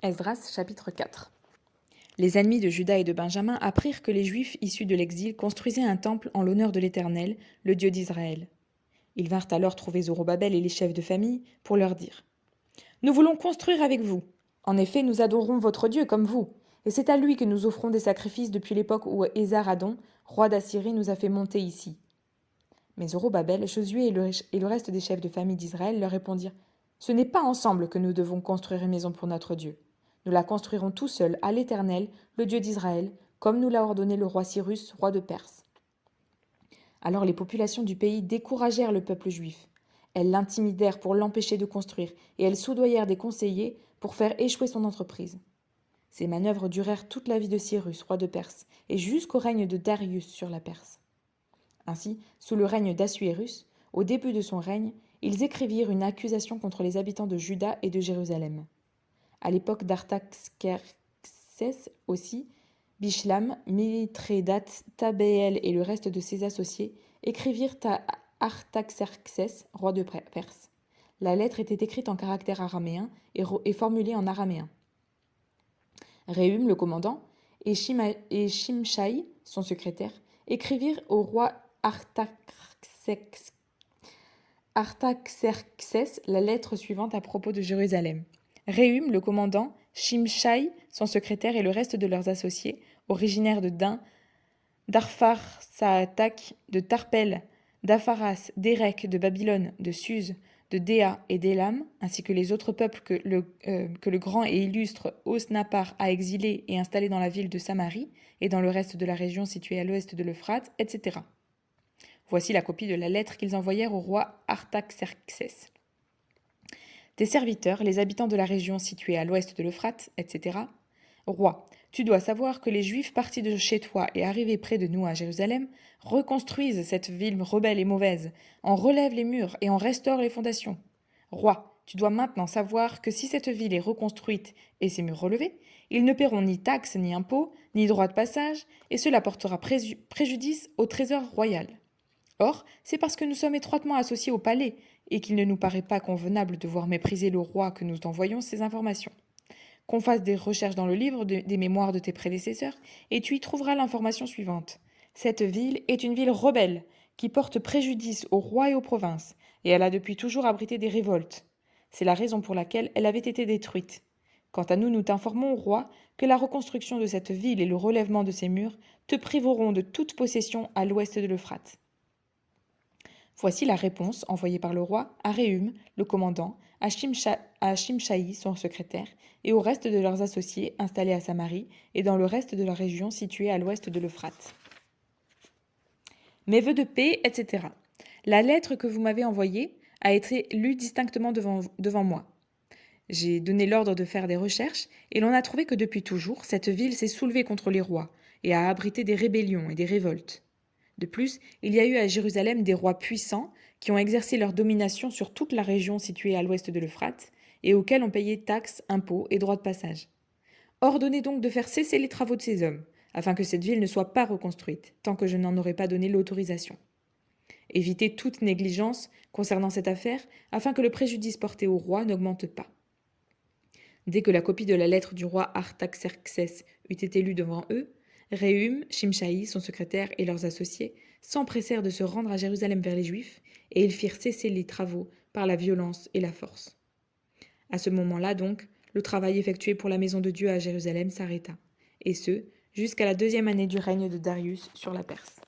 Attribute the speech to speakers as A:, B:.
A: Esdras chapitre 4. Les ennemis de Juda et de Benjamin apprirent que les Juifs issus de l'exil construisaient un temple en l'honneur de l'Éternel, le Dieu d'Israël. Ils vinrent alors trouver Zorobabel et les chefs de famille pour leur dire : « Nous voulons construire avec vous. En effet, nous adorons votre Dieu comme vous, et c'est à lui que nous offrons des sacrifices depuis l'époque où Ésar-Hadon, roi d'Assyrie, nous a fait monter ici. » Mais Zorobabel, Josué et le reste des chefs de famille d'Israël leur répondirent : « Ce n'est pas ensemble que nous devons construire une maison pour notre Dieu. Nous la construirons tout seuls à l'Éternel, le Dieu d'Israël, comme nous l'a ordonné le roi Cyrus, roi de Perse. » Alors les populations du pays découragèrent le peuple juif. Elles l'intimidèrent pour l'empêcher de construire, et elles soudoyèrent des conseillers pour faire échouer son entreprise. Ces manœuvres durèrent toute la vie de Cyrus, roi de Perse, et jusqu'au règne de Darius sur la Perse. Ainsi, sous le règne d'Assuérus, au début de son règne, ils écrivirent une accusation contre les habitants de Juda et de Jérusalem. À l'époque d'Artaxerxès aussi, Bishlam, Mithrédate, Tabéel et le reste de ses associés écrivirent à Artaxerxès, roi de Perse. La lettre était écrite en caractère araméen et formulée en araméen. Réhum, le commandant, et Shimshai, son secrétaire, écrivirent au roi Artaxerxès la lettre suivante à propos de Jérusalem. Réhum, le commandant, Shimshai, son secrétaire et le reste de leurs associés, originaires de Dain, d'Arpharsaatak, de Tarpel, d'Apharas, d'Érec, de Babylone, de Suse, de Déa et d'Élam, ainsi que les autres peuples que le grand et illustre Osnapar a exilés et installés dans la ville de Samarie et dans le reste de la région située à l'ouest de l'Euphrate, etc. Voici la copie de la lettre qu'ils envoyèrent au roi Artaxerxès. Tes serviteurs, les habitants de la région située à l'ouest de l'Euphrate, etc. Roi, tu dois savoir que les Juifs partis de chez toi et arrivés près de nous à Jérusalem reconstruisent cette ville rebelle et mauvaise, en relèvent les murs et en restaurent les fondations. Roi, tu dois maintenant savoir que si cette ville est reconstruite et ses murs relevés, ils ne paieront ni taxes ni impôts, ni droits de passage, et cela portera préjudice au trésor royal. Or, c'est parce que nous sommes étroitement associés au palais et qu'il ne nous paraît pas convenable de voir mépriser le roi que nous envoyons ces informations. Qu'on fasse des recherches dans le livre des mémoires de tes prédécesseurs et tu y trouveras l'information suivante. Cette ville est une ville rebelle qui porte préjudice au roi et aux provinces et elle a depuis toujours abrité des révoltes. C'est la raison pour laquelle elle avait été détruite. Quant à nous, nous t'informons, roi, que la reconstruction de cette ville et le relèvement de ses murs te priveront de toute possession à l'ouest de l'Euphrate. Voici la réponse envoyée par le roi à Réhum, le commandant, à Shimshai, son secrétaire, et au reste de leurs associés installés à Samarie et dans le reste de la région située à l'ouest de l'Euphrate. Mes vœux de paix, etc. La lettre que vous m'avez envoyée a été lue distinctement devant moi. J'ai donné l'ordre de faire des recherches et l'on a trouvé que depuis toujours, cette ville s'est soulevée contre les rois et a abrité des rébellions et des révoltes. De plus, il y a eu à Jérusalem des rois puissants qui ont exercé leur domination sur toute la région située à l'ouest de l'Euphrate et auxquels on payait taxes, impôts et droits de passage. Ordonnez donc de faire cesser les travaux de ces hommes, afin que cette ville ne soit pas reconstruite, tant que je n'en aurai pas donné l'autorisation. Évitez toute négligence concernant cette affaire, afin que le préjudice porté au roi n'augmente pas. Dès que la copie de la lettre du roi Artaxerxès eut été lue devant eux, Réhum, Shimshai, son secrétaire et leurs associés s'empressèrent de se rendre à Jérusalem vers les Juifs, et ils firent cesser les travaux par la violence et la force. À ce moment-là donc, le travail effectué pour la maison de Dieu à Jérusalem s'arrêta, et ce, jusqu'à la 2e année du règne de Darius sur la Perse.